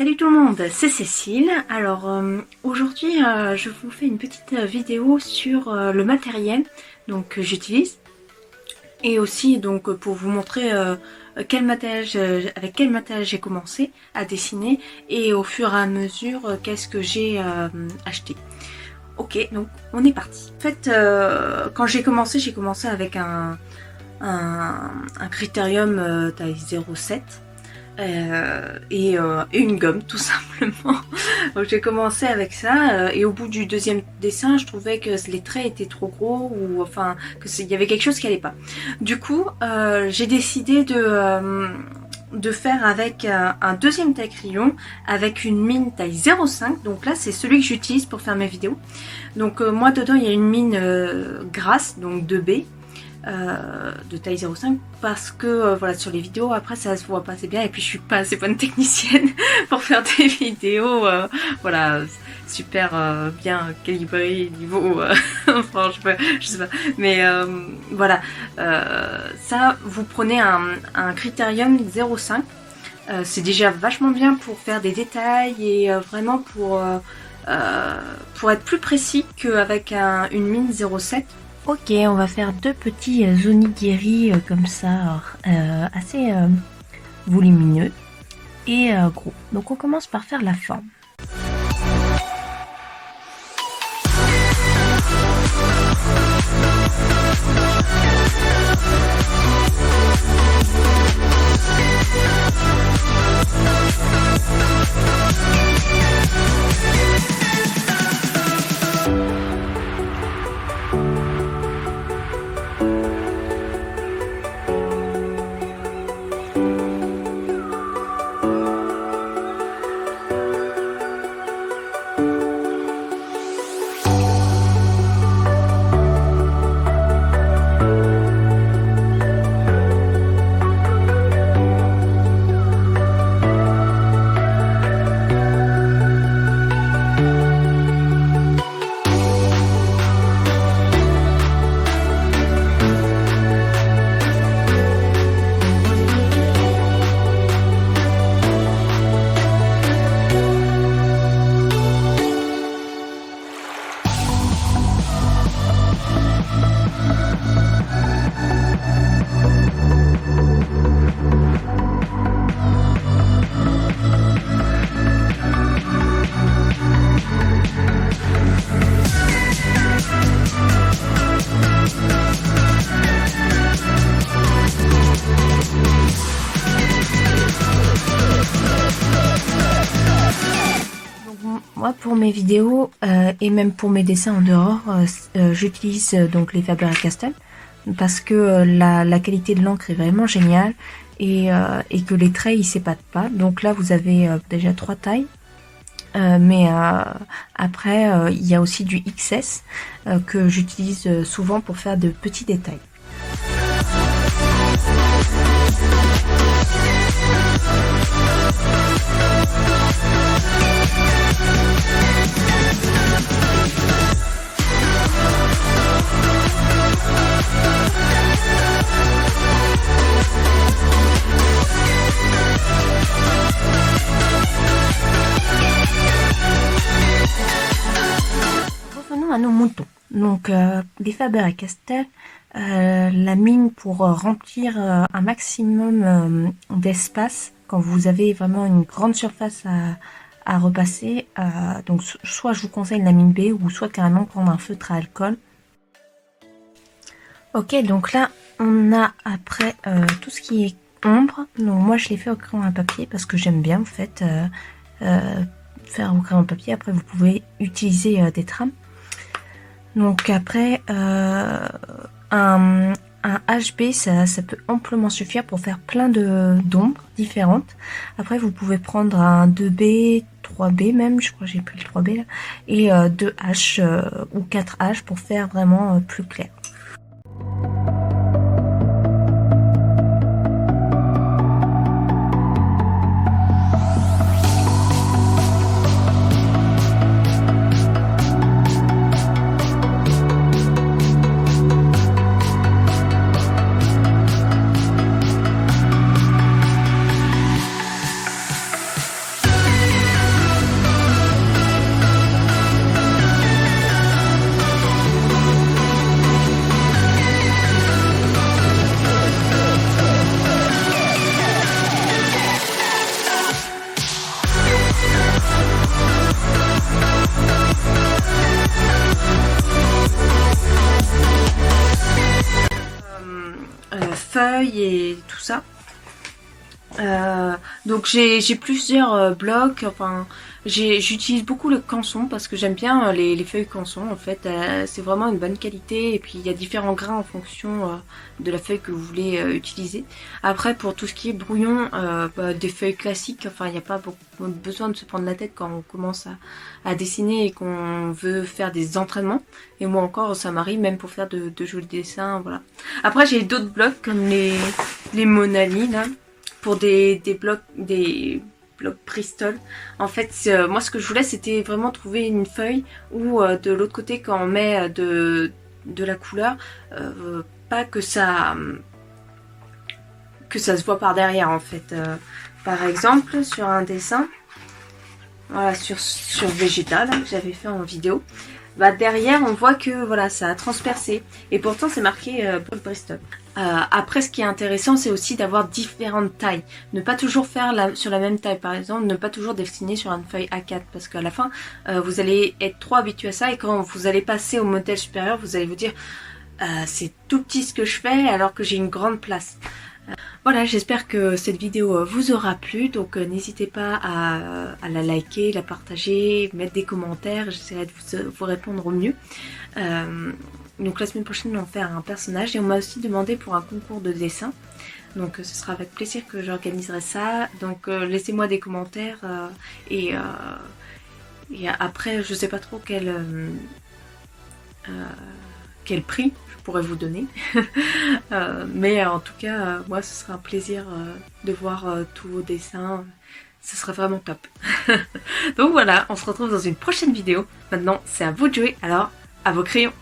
Salut tout le monde, c'est Cécile. Alors aujourd'hui je vous fais une petite vidéo sur le matériel que j'utilise et aussi donc pour vous montrer avec quel matériel j'ai commencé à dessiner et au fur et à mesure qu'est-ce que j'ai acheté. Ok, donc on est parti. En fait quand j'ai commencé avec un Critérium taille 0,7 et une gomme tout simplement. Donc j'ai commencé avec ça et au bout du deuxième dessin je trouvais que les traits étaient trop gros ou enfin qu'il y avait quelque chose qui allait pas. Du coup j'ai décidé de faire avec un deuxième taille crayon avec une mine taille 0,5. Donc là c'est celui que j'utilise pour faire mes vidéos. Donc moi dedans il y a une mine grasse, donc 2B. De taille 0,5 parce que voilà, sur les vidéos après ça se voit pas assez bien et puis je suis pas assez bonne technicienne pour faire des vidéos voilà super bien calibrées niveau franchement je sais pas mais voilà ça vous prenez un Critérium 0,5 c'est déjà vachement bien pour faire des détails et vraiment pour être plus précis qu'avec une mine 0,7. Ok, on va faire deux petits onigiri comme ça, assez volumineux et gros. Donc on commence par faire la forme. Moi pour mes vidéos et même pour mes dessins en dehors, j'utilise donc les Faber-Castell parce que la qualité de l'encre est vraiment géniale et que les traits ils s'épatent pas. Donc là vous avez déjà 3 tailles. Mais après il y a aussi du XS que j'utilise souvent pour faire de petits détails. Revenons à nos moutons. Donc les Faber-Castell, la mine pour remplir un maximum d'espace quand vous avez vraiment une grande surface à repasser. Donc soit je vous conseille la mine B ou soit carrément prendre un feutre à alcool. Ok, donc là on a après tout ce qui est ombre. Donc moi je l'ai fait au crayon à papier parce que j'aime bien en fait faire au crayon à papier. Après vous pouvez utiliser des trames. Donc après un HB ça peut amplement suffire pour faire plein d'ombres différentes. Après vous pouvez prendre un 2B, 3B même, je crois que j'ai pris le 3B là, et 2H ou 4H pour faire vraiment plus clair. feuilles et tout ça. Donc j'ai plusieurs blocs, enfin j'utilise beaucoup le canson parce que j'aime bien les feuilles canson en fait, c'est vraiment une bonne qualité et puis il y a différents grains en fonction de la feuille que vous voulez utiliser. Après pour tout ce qui est brouillon, des feuilles classiques, enfin il n'y a pas beaucoup besoin de se prendre la tête quand on commence à dessiner et qu'on veut faire des entraînements, et moi encore ça m'arrive même pour faire de jolis dessins, voilà. Après j'ai d'autres blocs comme les Monali là, pour des blocs Bristol. En fait, moi ce que je voulais c'était vraiment trouver une feuille où de l'autre côté quand on met de la couleur, pas que ça se voit par derrière en fait. Par exemple sur un dessin, voilà, sur Vegeta là, que j'avais fait en vidéo, bah derrière on voit que voilà ça a transpercé et pourtant c'est marqué Bristol. Après ce qui est intéressant c'est aussi d'avoir différentes tailles, ne pas toujours faire sur la même taille, par exemple ne pas toujours dessiner sur une feuille A4 parce qu'à la fin vous allez être trop habitué à ça et quand vous allez passer au modèle supérieur vous allez vous dire c'est tout petit ce que je fais alors que j'ai une grande place. Voilà, j'espère que cette vidéo vous aura plu, donc n'hésitez pas à la liker, la partager, mettre des commentaires, j'essaierai de vous répondre au mieux. Donc la semaine prochaine on va faire un personnage et on m'a aussi demandé pour un concours de dessin, donc ce sera avec plaisir que j'organiserai ça, donc laissez-moi des commentaires et après je sais pas trop quel prix je pourrais vous donner. Mais en tout cas, moi ce sera un plaisir de voir tous vos dessins. Ce sera vraiment top. Donc voilà, on se retrouve dans une prochaine vidéo. Maintenant, c'est à vous de jouer, alors à vos crayons.